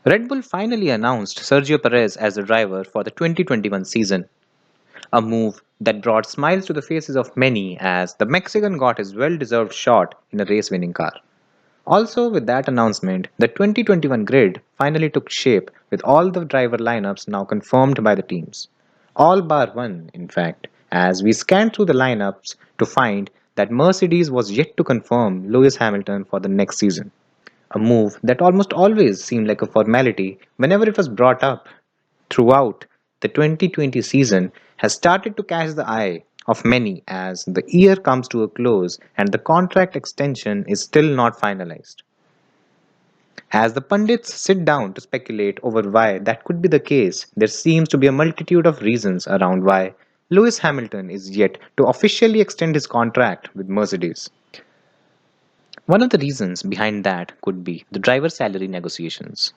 Red Bull finally announced Sergio Perez as the driver for the 2021 season, a move that brought smiles to the faces of many as the Mexican got his well deserved shot in a race winning car. Also, with that announcement, the 2021 grid finally took shape with all the driver lineups now confirmed by the teams. All bar one, in fact, as we scanned through the lineups to find that Mercedes was yet to confirm Lewis Hamilton for the next season. A move that almost always seemed like a formality whenever it was brought up throughout the 2020 season has started to catch the eye of many as the year comes to a close and the contract extension is still not finalized. As the pundits sit down to speculate over why that could be the case, there seems to be a multitude of reasons around why Lewis Hamilton is yet to officially extend his contract with Mercedes. One of the reasons behind that could be the driver salary negotiations.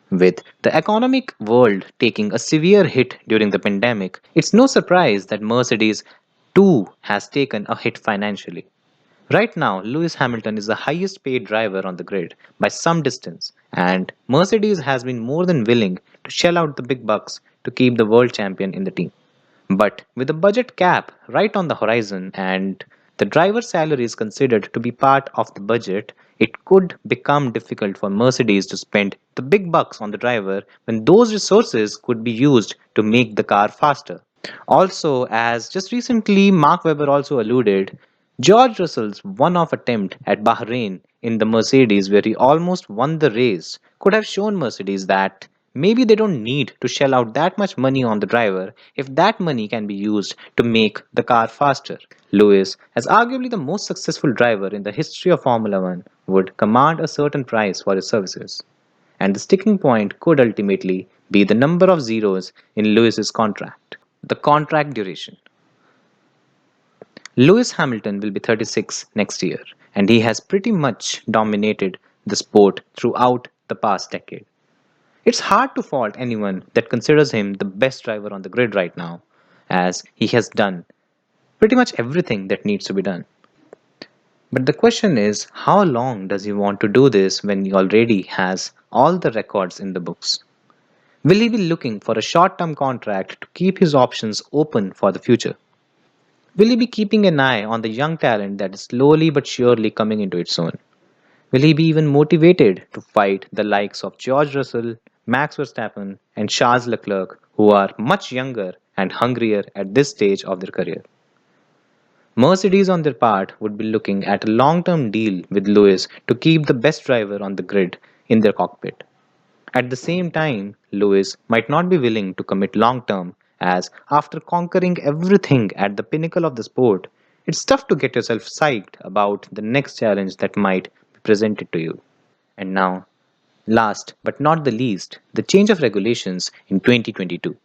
With the economic world taking a severe hit during the pandemic, it's no surprise that Mercedes too has taken a hit financially. Right now, Lewis Hamilton is the highest paid driver on the grid by some distance, and Mercedes has been more than willing to shell out the big bucks to keep the world champion in the team. But with the budget cap right on the horizon and the driver's salary is considered to be part of the budget, it could become difficult for Mercedes to spend the big bucks on the driver when those resources could be used to make the car faster. Also, as just recently Mark Webber also alluded, George Russell's one-off attempt at Bahrain in the Mercedes where he almost won the race could have shown Mercedes that maybe they don't need to shell out that much money on the driver if that money can be used to make the car faster. Lewis, as arguably the most successful driver in the history of Formula One, would command a certain price for his services. And the sticking point could ultimately be the number of zeros in Lewis's contract. The contract duration. Lewis Hamilton will be 36 next year, and he has pretty much dominated the sport throughout the past decade. It's hard to fault anyone that considers him the best driver on the grid right now, as he has done pretty much everything that needs to be done. But the question is, how long does he want to do this when he already has all the records in the books? Will he be looking for a short term contract to keep his options open for the future? Will he be keeping an eye on the young talent that is slowly but surely coming into its own? Will he be even motivated to fight the likes of George Russell, Max Verstappen, and Charles Leclerc, who are much younger and hungrier at this stage of their career? Mercedes, on their part, would be looking at a long term deal with Lewis to keep the best driver on the grid in their cockpit. At the same time, Lewis might not be willing to commit long term, as after conquering everything at the pinnacle of the sport, it's tough to get yourself psyched about the next challenge that might be presented to you. And now, last but not the least, the change of regulations in 2022.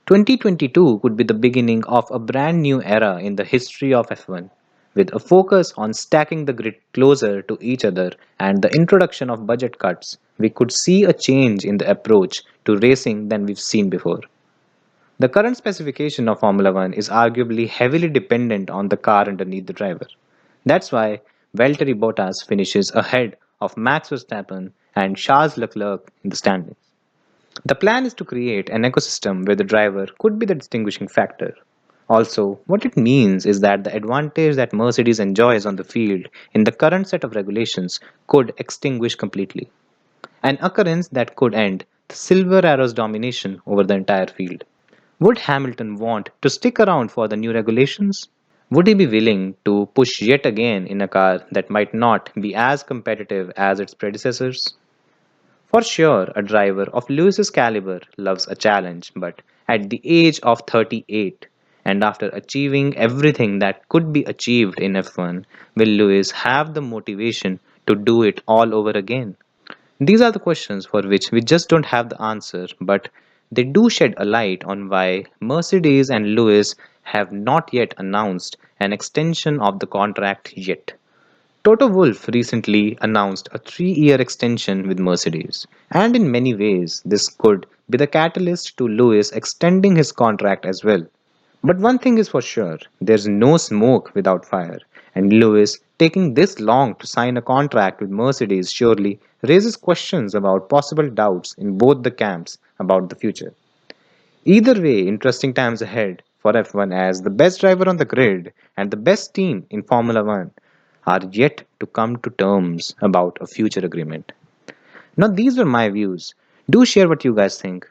2022 could be the beginning of a brand new era in the history of F1, with a focus on stacking the grid closer to each other and the introduction of budget cuts. We could see a change in the approach to racing than we've seen before. The current specification of Formula One is arguably heavily dependent on the car underneath the driver. That's why Valtteri Bottas finishes ahead of Max Verstappen and Charles Leclerc in the standings. The plan is to create an ecosystem where the driver could be the distinguishing factor. Also, what it means is that the advantage that Mercedes enjoys on the field in the current set of regulations could extinguish completely, an occurrence that could end the Silver Arrow's domination over the entire field. Would Hamilton want to stick around for the new regulations? Would he be willing to push yet again in a car that might not be as competitive as its predecessors? For sure, a driver of Lewis's caliber loves a challenge, but at the age of 38, and after achieving everything that could be achieved in F1, will Lewis have the motivation to do it all over again? These are the questions for which we just don't have the answer, but they do shed a light on why Mercedes and Lewis have not yet announced an extension of the contract yet. Toto Wolff recently announced a 3-year extension with Mercedes, and in many ways, this could be the catalyst to Lewis extending his contract as well. But one thing is for sure, there's no smoke without fire, And Lewis taking this long to sign a contract with Mercedes surely raises questions about possible doubts in both the camps about the future. Either way, interesting times ahead for F1 as the best driver on the grid and the best team in Formula One are yet to come to terms about a future agreement. Now, these were my views. Do share what you guys think.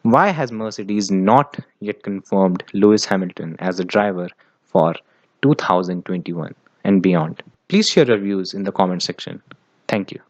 Why has Mercedes not yet confirmed Lewis Hamilton as a driver for 2021 and beyond? Please share your views in the comment section. Thank you.